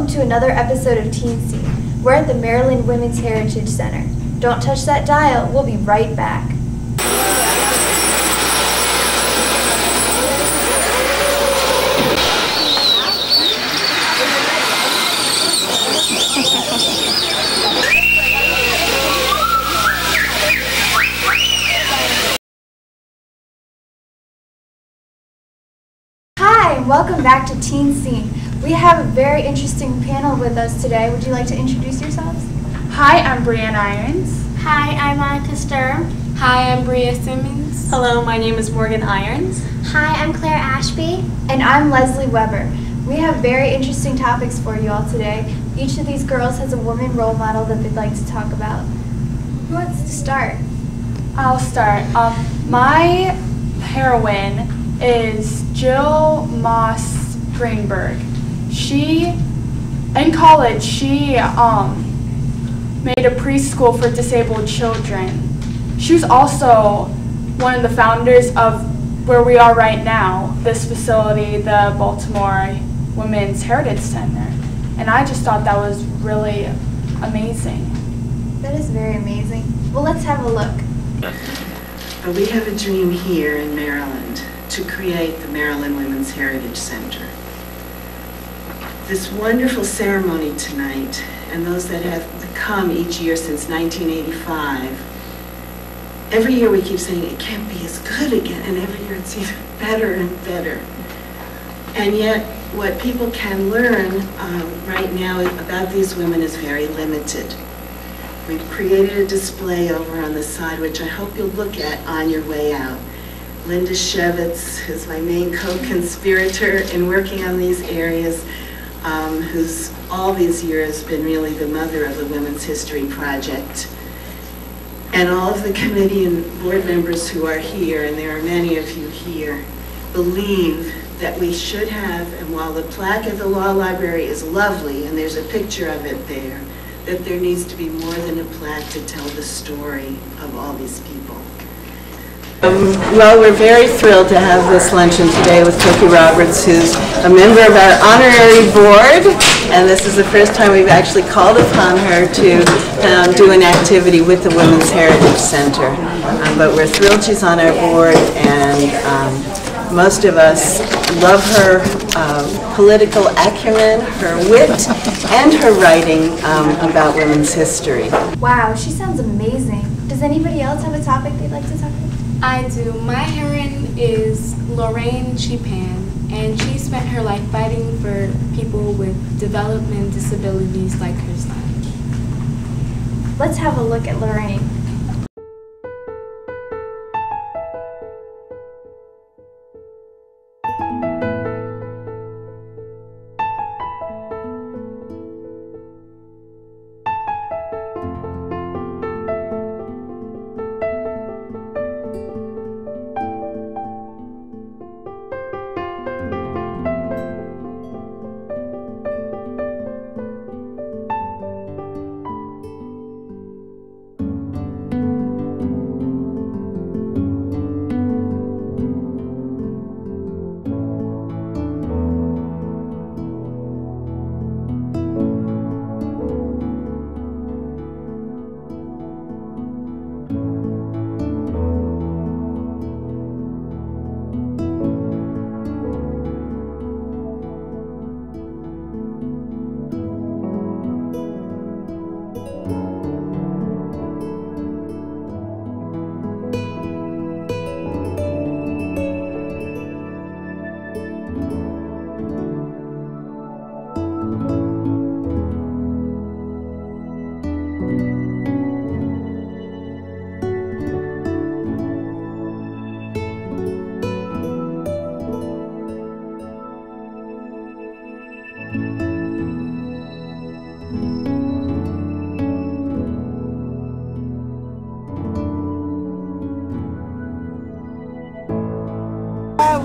welcome to another episode of Teen Scene. We're at the Maryland Women's Heritage Center. Don't touch that dial, we'll be right back. Hi, and welcome back to Teen Scene. We have a very interesting panel with us today. Would you like to introduce yourselves? Hi, I'm Brianne Irons. Hi, I'm Monica Sturm. Hi, I'm Bria Simmons. Hello, my name is Morgan Irons. Hi, I'm Claire Ashby. And I'm Leslie Weber. We have very interesting topics for you all today. Each of these girls has a woman role model that they'd like to talk about. Who wants to start? I'll start. My heroine is Jill Moss Greenberg. In college, she made a preschool for disabled children. She was also one of the founders of where we are right now, this facility, the Baltimore Women's Heritage Center. And I just thought that was really amazing. That is very amazing. Well, let's have a look. We have a dream here in Maryland to create the Maryland Women's Heritage Center. This wonderful ceremony tonight, and those that have come each year since 1985, every year we keep saying it can't be as good again, and every year it's even better and better. And yet, what people can learn right now about these women is very limited. We've created a display over on the side, which I hope you'll look at on your way out. Linda Shevitz is my main co-conspirator in working on these areas, who's all these years been really the mother of the Women's History Project. And all of the committee and board members who are here, and there are many of you here, believe that we should have, and while the plaque at the Law Library is lovely, and there's a picture of it there, that there needs to be more than a plaque to tell the story of all these people. Well, we're very thrilled to have this luncheon today with Cookie Roberts, who's a member of our honorary board, and this is the first time we've actually called upon her to do an activity with the Women's Heritage Center. But we're thrilled she's on our board, and most of us love her political acumen, her wit, and her writing about women's history. Wow, she sounds amazing. Does anybody else have a topic they'd like to talk about? I do. My heroine is Lorraine Chepan, and she spent her life fighting for people with development disabilities like her son. Let's have a look at Lorraine.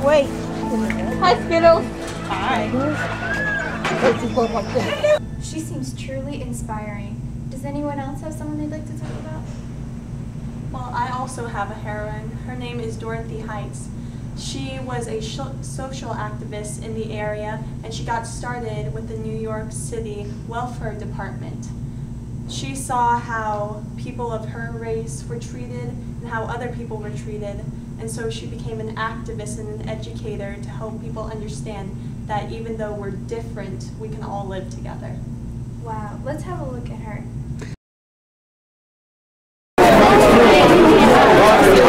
Wait. Hi, Skittles. Hi. She seems truly inspiring. Does anyone else have someone they'd like to talk about? Well, I also have a heroine. Her name is Dorothy Heights. She was a social activist in the area, and she got started with the New York City Welfare Department. She saw how people of her race were treated and how other people were treated, and so she became an activist and an educator to help people understand that even though we're different, we can all live together. Wow, let's have a look at her.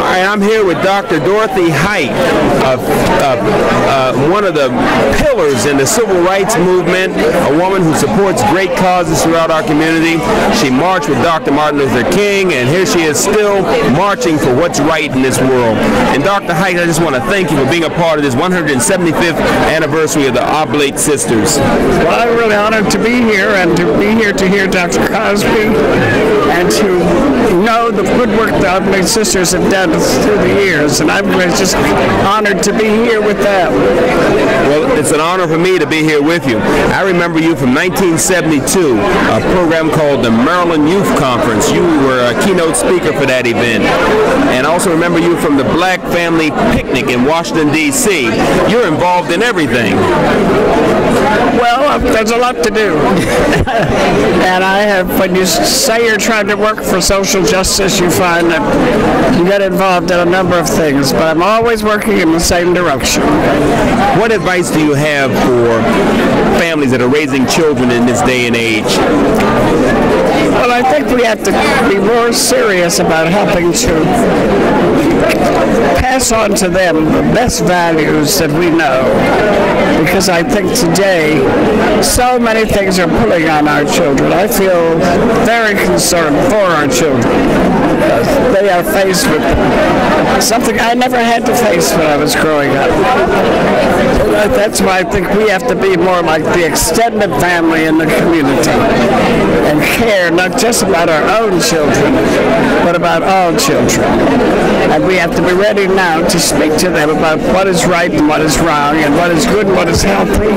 Hi, I'm here with Dr. Dorothy Height, one of the pillars in the civil rights movement, a woman who supports great causes throughout our community. She marched with Dr. Martin Luther King, and here she is still marching for what's right in this world. And Dr. Height, I just want to thank you for being a part of this 175th anniversary of the Oblate Sisters. Well, I'm really honored to be here and to be here to hear Dr. Cosby and to know the good work the Oblate Sisters have done through the years, and I'm just honored to be here with them. Well, it's an honor for me to be here with you. I remember you from 1972, a program called the Maryland Youth Conference. You were a keynote speaker for that event. And I also remember you from the Black Family Picnic in Washington, D.C. You're involved in everything. Well, there's a lot to do. And when you say you're trying to work for social justice, you find that you get involved in a number of things, but I'm always working in the same direction. What advice do you have for families that are raising children in this day and age? Well, I think we have to be more serious about helping to pass on to them the best values that we know, because I think today so many things are pulling on our children. I feel very concerned for our children. They are faced with something I never had to face when I was growing up. That's why I think we have to be more like the extended family in the community and care not just about our own children, but about all children. And we have to be ready now to speak to them about what is right and what is wrong and what is good and what is healthy,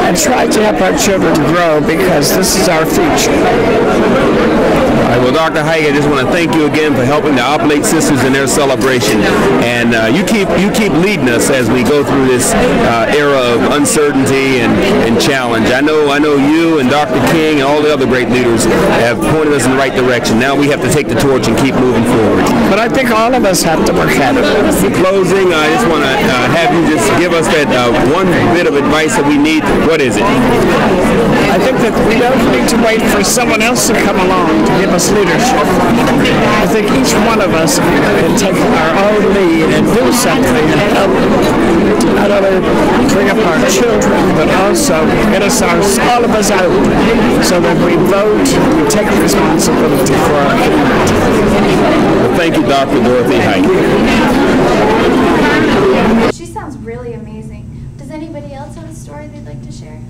and try to help our children grow, because this is our future. All right, well, Dr. Height, I just want to thank you again for helping the Oblate Sisters in their celebration. And you keep leading us as we go through this era of uncertainty and challenge. I know you and Dr. King and all the other great leaders have pointed us in the right direction. Now we have to take the torch and keep moving forward. But I think all of us have to work at it. In closing, I just want to have you just give us that one bit of advice that we need. What is it? I think that we don't need to wait for someone else to come along to give us leadership. I think each one of us can take our own lead and do something and help not only bring up our children, but also get us all of us out so that we vote and take responsibility for our community. Well, thank you, Dr. Dorothy Height. She sounds really amazing. Does anybody else have a story they'd like to share?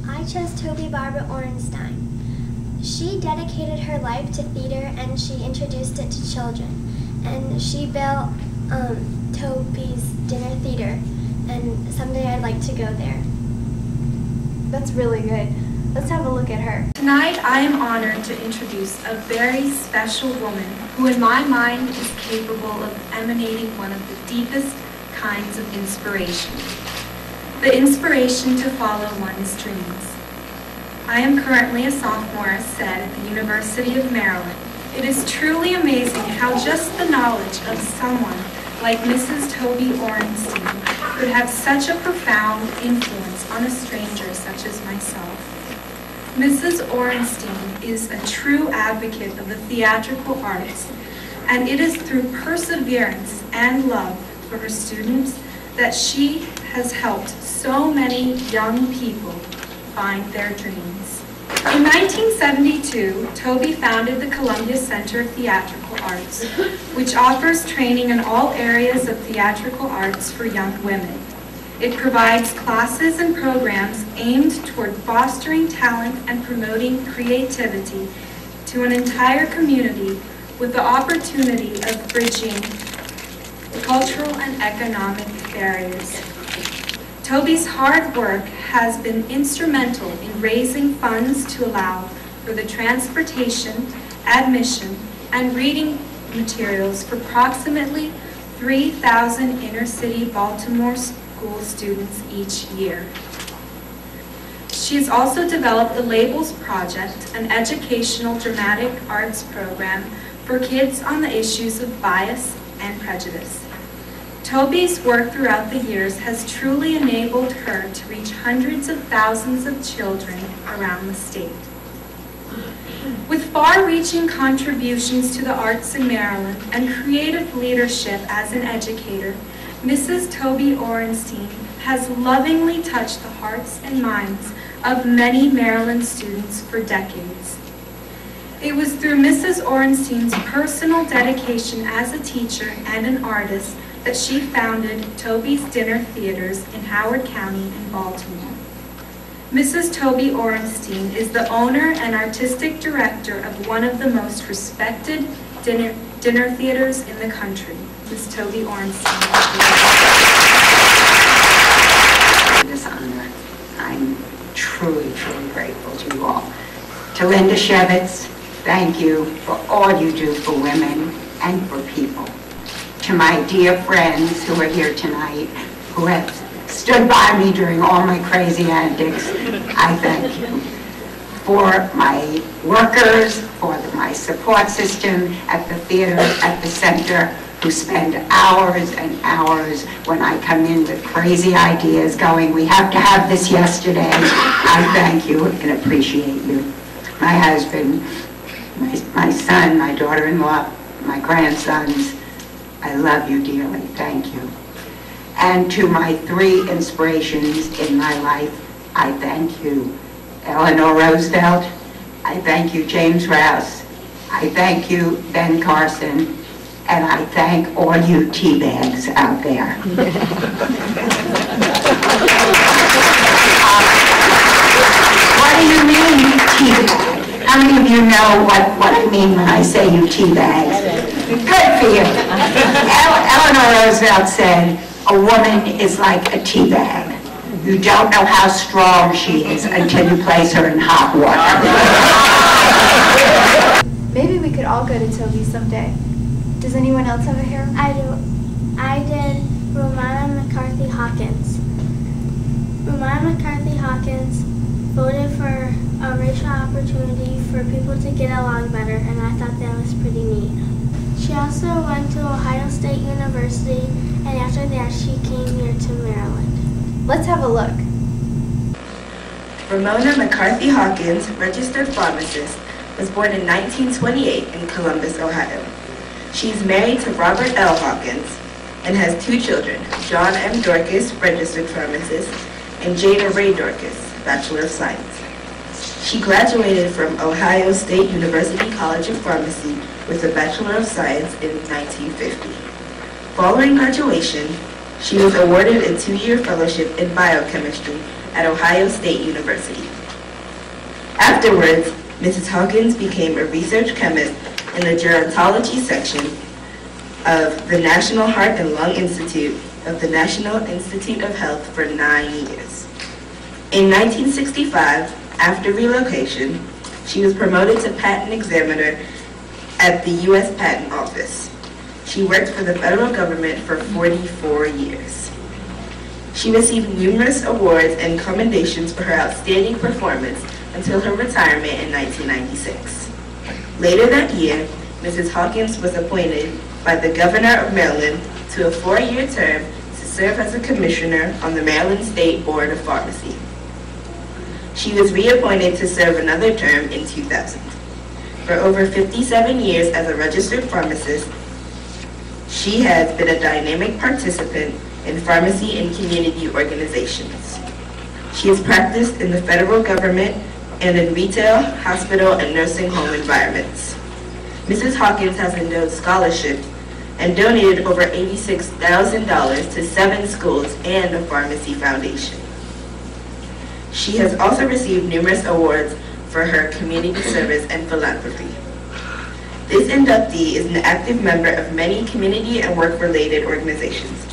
I chose Toby Barbara Orenstein. She dedicated her life to theater, and she introduced it to children. And she built Toby's Dinner Theater, and someday I'd like to go there. That's really good. Let's have a look at her. Tonight I am honored to introduce a very special woman who in my mind is capable of emanating one of the deepest kinds of inspiration. The inspiration to follow one's dreams. I am currently a sophomore, as said, at the University of Maryland. It is truly amazing how just the knowledge of someone like Mrs. Toby Orenstein could have such a profound influence on a stranger such as myself. Mrs. Orenstein is a true advocate of the theatrical arts, and it is through perseverance and love for her students that she has helped so many young people find their dreams. In 1972, Toby founded the Columbia Center of Theatrical Arts, which offers training in all areas of theatrical arts for young women. It provides classes and programs aimed toward fostering talent and promoting creativity to an entire community with the opportunity of bridging cultural and economic barriers. Toby's hard work has been instrumental in raising funds to allow for the transportation, admission, and reading materials for approximately 3,000 inner-city Baltimore school students each year. She has also developed the Labels Project, an educational dramatic arts program for kids on the issues of bias and prejudice. Toby's work throughout the years has truly enabled her to reach hundreds of thousands of children around the state. With far-reaching contributions to the arts in Maryland and creative leadership as an educator, Mrs. Toby Orenstein has lovingly touched the hearts and minds of many Maryland students for decades. It was through Mrs. Orenstein's personal dedication as a teacher and an artist that she founded Toby's Dinner Theaters in Howard County in Baltimore. Mrs. Toby Orenstein is the owner and artistic director of one of the most respected dinner theaters in the country. Ms. Toby Orenstein. This honor. I'm truly, truly grateful to you all. To Linda Shevitz, thank you for all you do for women and for people. To my dear friends who are here tonight, who have stood by me during all my crazy antics, I thank you. For my workers, for my support system at the theater, at the center, who spend hours and hours when I come in with crazy ideas going, we have to have this yesterday. I thank you and appreciate you. My husband, my son, my daughter-in-law, my grandsons, I love you dearly, thank you. And to my three inspirations in my life, I thank you. Eleanor Roosevelt, I thank you, James Rouse, I thank you, Ben Carson, and I thank all you tea bags out there. What do you mean, tea bag? How many of you know what I mean when I say you tea bags? Good for you. Eleanor Roosevelt said, a woman is like a tea bag. You don't know how strong she is until you place her in hot water. Maybe we could all go to Toby someday. Does anyone else have a hero? I do. I did Romana McCarthy Hawkins. Romana McCarthy Hawkins voted for a racial opportunity for people to get along better, and I thought that was pretty neat. She also went to Ohio State University, and after that she came here to Maryland. Let's have a look. Ramona McCarthy Hawkins, registered pharmacist, was born in 1928 in Columbus, Ohio. She is married to Robert L. Hawkins and has two children, John M. Dorcas, registered pharmacist, and Jada Ray Dorcas, Bachelor of Science. She graduated from Ohio State University College of Pharmacy with a Bachelor of Science in 1950. Following graduation, she was awarded a 2-year fellowship in biochemistry at Ohio State University. Afterwards, Mrs. Hawkins became a research chemist in the gerontology section of the National Heart and Lung Institute of the National Institute of Health for 9 years. In 1965, after relocation, she was promoted to patent examiner at the U.S. Patent Office. She worked for the federal government for 44 years. She received numerous awards and commendations for her outstanding performance until her retirement in 1996. Later that year, Mrs. Hawkins was appointed by the Governor of Maryland to a 4-year term to serve as a commissioner on the Maryland State Board of Pharmacy. She was reappointed to serve another term in 2000. For over 57 years as a registered pharmacist, she has been a dynamic participant in pharmacy and community organizations. She has practiced in the federal government and in retail, hospital, and nursing home environments. Mrs. Hawkins has endowed scholarships and donated over $86,000 to 7 schools and a pharmacy foundation. She has also received numerous awards for her community service and philanthropy. This inductee is an active member of many community and work-related organizations.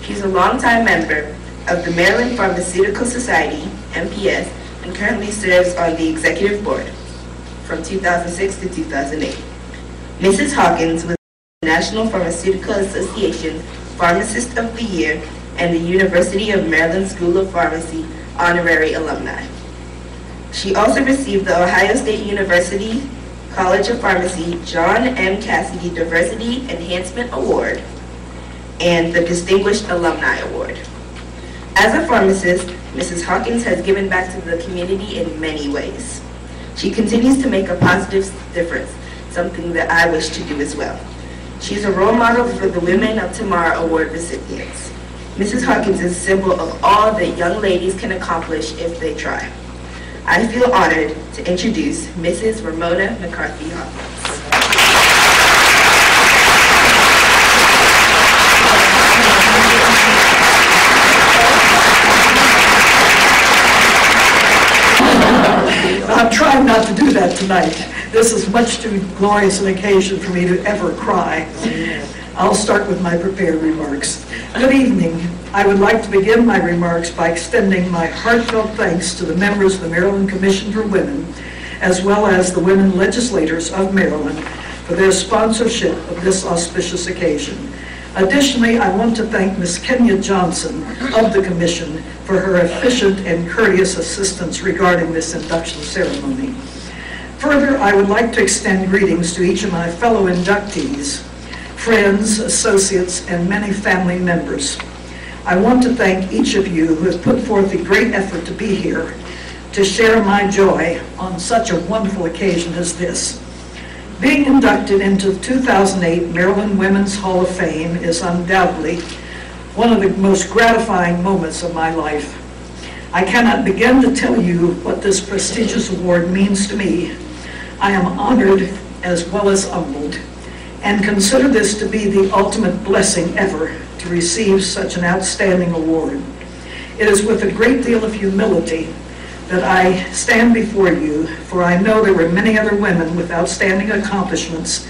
She's a longtime member of the Maryland Pharmaceutical Society, MPS, and currently serves on the executive board from 2006 to 2008. Mrs. Hawkins was National Pharmaceutical Association Pharmacist of the Year and the University of Maryland School of Pharmacy honorary alumni. She also received the Ohio State University College of Pharmacy John M. Cassidy Diversity Enhancement Award and the Distinguished Alumni Award. As a pharmacist, Mrs. Hawkins has given back to the community in many ways. She continues to make a positive difference, something that I wish to do as well. She's a role model for the Women of Tomorrow Award recipients. Mrs. Hawkins is a symbol of all that young ladies can accomplish if they try. I feel honored to introduce Mrs. Ramona McCarthy Hawkins. I'm trying not to do that tonight. This is much too glorious an occasion for me to ever cry. I'll start with my prepared remarks. Good evening. I would like to begin my remarks by extending my heartfelt thanks to the members of the Maryland Commission for Women, as well as the women legislators of Maryland for their sponsorship of this auspicious occasion. Additionally, I want to thank Ms. Kenya Johnson of the Commission for her efficient and courteous assistance regarding this induction ceremony. Further, I would like to extend greetings to each of my fellow inductees, friends, associates, and many family members. I want to thank each of you who has put forth a great effort to be here to share my joy on such a wonderful occasion as this. Being inducted into the 2008 Maryland Women's Hall of Fame is undoubtedly one of the most gratifying moments of my life. I cannot begin to tell you what this prestigious award means to me. I am honored as well as humbled, and consider this to be the ultimate blessing ever to receive such an outstanding award. It is with a great deal of humility that I stand before you, for I know there were many other women with outstanding accomplishments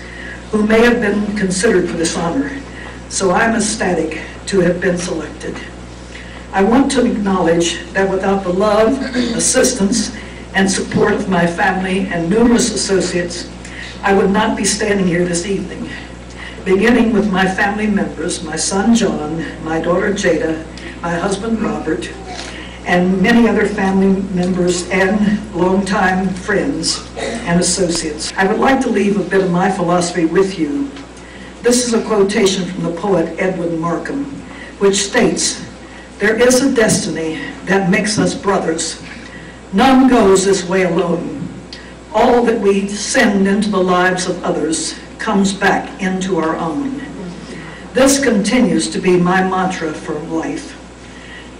who may have been considered for this honor, so I'm ecstatic to have been selected. I want to acknowledge that without the love, assistance, and support of my family and numerous associates, I would not be standing here this evening. Beginning with my family members, my son John, my daughter Jada, my husband Robert, and many other family members and longtime friends and associates. I would like to leave a bit of my philosophy with you. This is a quotation from the poet Edwin Markham, which states, "There is a destiny that makes us brothers. None goes this way alone. All that we send into the lives of others comes back into our own." This continues to be my mantra for life.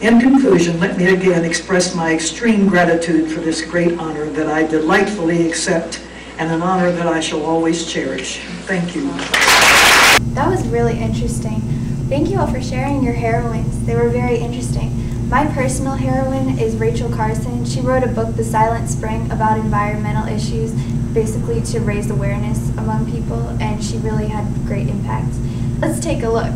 In conclusion, let me again express my extreme gratitude for this great honor that I delightfully accept, and an honor that I shall always cherish. Thank you. That was really interesting. Thank you all for sharing your heroines. They were very interesting. My personal heroine is Rachel Carson. She wrote a book, The Silent Spring, about environmental issues, basically to raise awareness among people, and she really had great impact. Let's take a look.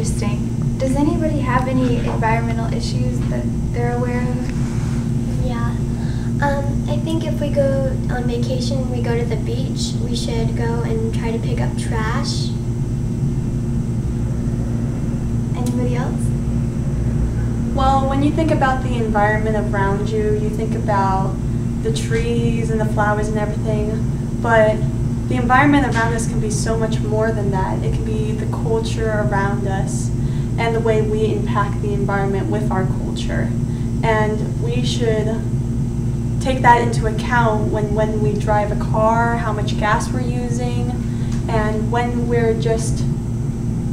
interesting. Does anybody have any environmental issues that they're aware of? Yeah. I think if we go on vacation, we go to the beach, we should go and try to pick up trash. Anybody else? Well, when you think about the environment around you, you think about the trees and the flowers and everything, but the environment around us can be so much more than that. It can be the culture around us and the way we impact the environment with our culture. And we should take that into account when we drive a car, how much gas we're using, and when we're just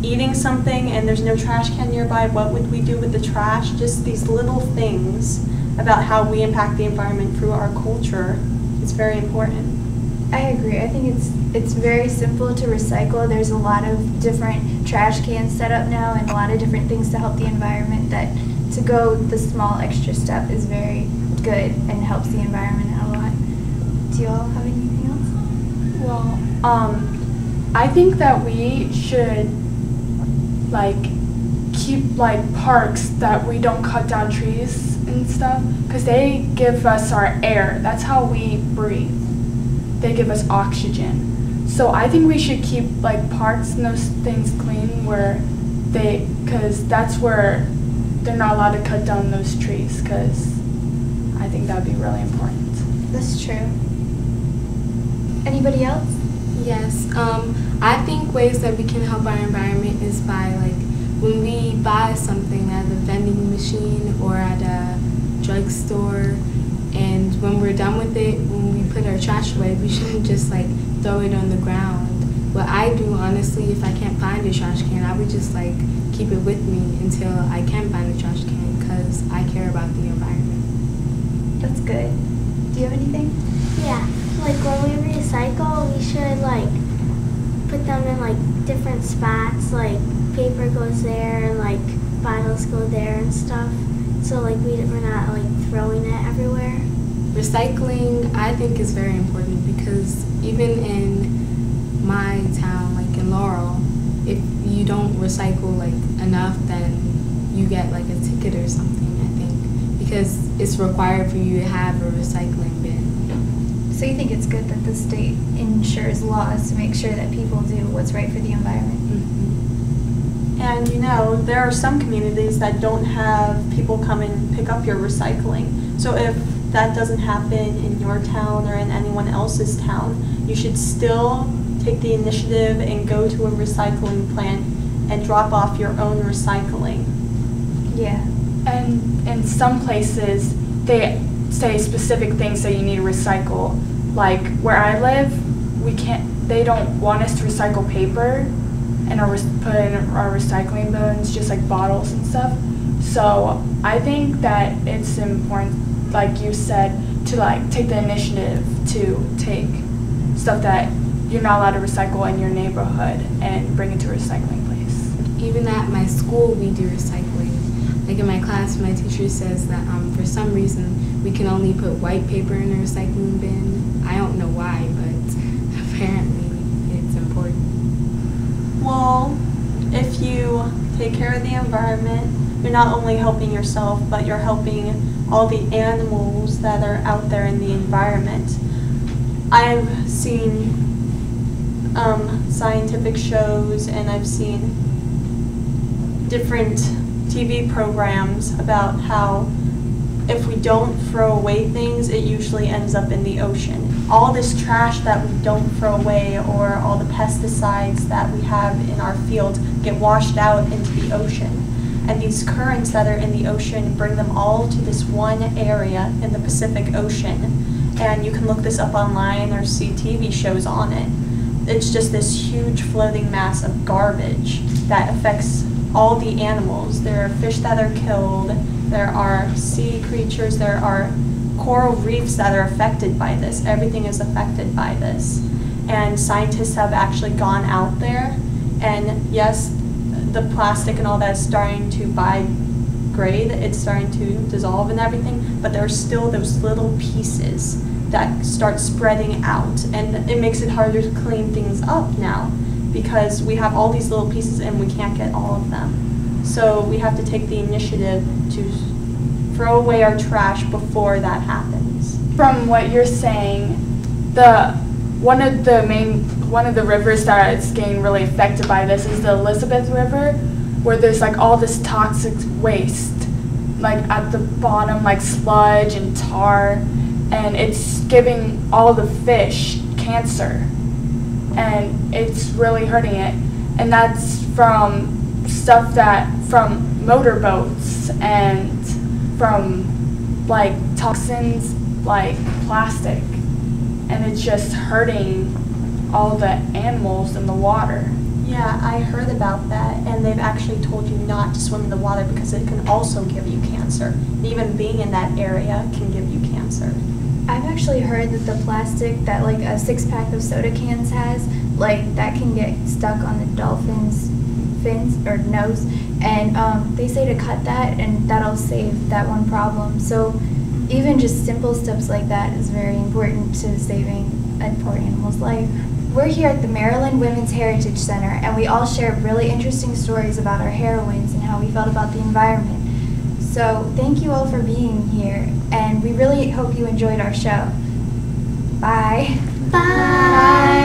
eating something and there's no trash can nearby, what would we do with the trash? Just these little things about how we impact the environment through our culture is very important. I agree. I think it's very simple to recycle. There's a lot of different trash cans set up now and a lot of different things to help the environment, that to go the small extra step is very good and helps the environment out a lot. Do you all have anything else? Well, I think that we should keep parks that we don't cut down trees and stuff, because they give us our air. That's how we breathe. They give us oxygen. So I think we should keep parks and those things clean because that's where they're not allowed to cut down those trees, because I think that would be really important. That's true. Anybody else? Yes. I think ways that we can help our environment is by when we buy something at a vending machine or at a drugstore, and when we're done with it, when we put our trash away, we shouldn't just throw it on the ground. What I do, honestly, if I can't find a trash can, I would just keep it with me until I can find a trash can, because I care about the environment. That's good. Do you have anything? Yeah, when we recycle, we should put them in different spots, paper goes there and bottles go there and stuff, so we're not throwing it everywhere. Recycling, I think, is very important, because even in my town, in Laurel, if you don't recycle enough, then you get a ticket or something, I think, because it's required for you to have a recycling bin. So you think it's good that the state ensures laws to make sure that people do what's right for the environment? Mm-hmm. And there are some communities that don't have people come and pick up your recycling. So if that doesn't happen in your town or in anyone else's town, you should still take the initiative and go to a recycling plant and drop off your own recycling. Yeah. And in some places, they say specific things that you need to recycle. Where I live, they don't want us to recycle paper and put it in our recycling bins, just bottles and stuff. So I think that it's important, like you said, to take the initiative to take stuff that you're not allowed to recycle in your neighborhood and bring it to a recycling place. Even at my school, we do recycling. In my class, my teacher says that for some reason we can only put white paper in a recycling bin. I don't know why, but apparently it's important. Well, if you take care of the environment, you're not only helping yourself, but you're helping all the animals that are out there in the environment. I've seen scientific shows, and I've seen different TV programs about how if we don't throw away things, it usually ends up in the ocean. All this trash that we don't throw away, or all the pesticides that we have in our fields, get washed out into the ocean. And these currents that are in the ocean bring them all to this one area in the Pacific Ocean. And you can look this up online or see TV shows on it. It's just this huge floating mass of garbage that affects all the animals. There are fish that are killed, there are sea creatures, there are coral reefs that are affected by this. Everything is affected by this. And scientists have actually gone out there, and yes, the plastic and all that is starting to biodegrade, it's starting to dissolve and everything, but there are still those little pieces that start spreading out, and it makes it harder to clean things up now. because we have all these little pieces and we can't get all of them. So we have to take the initiative to throw away our trash before that happens. From what you're saying, one of the rivers that is getting really affected by this is the Elizabeth River, where there's like all this toxic waste, like at the bottom, like sludge and tar, and it's giving all the fish cancer, and it's really hurting it. And that's from stuff from motorboats and from like toxins like plastic, and it's just hurting all the animals in the water. Yeah, I heard about that, and they've actually told you not to swim in the water because it can also give you cancer. Even being in that area can give you cancer. I've actually heard that the plastic that like a 6-pack of soda cans has, like that can get stuck on the dolphin's fins or nose, and they say to cut that, and that'll save that one problem. So even just simple steps like that is very important to saving a poor animal's life. We're here at the Maryland Women's Heritage Center, and we all shared really interesting stories about our heroines and how we felt about the environment. So thank you all for being here, and we really hope you enjoyed our show. Bye. Bye.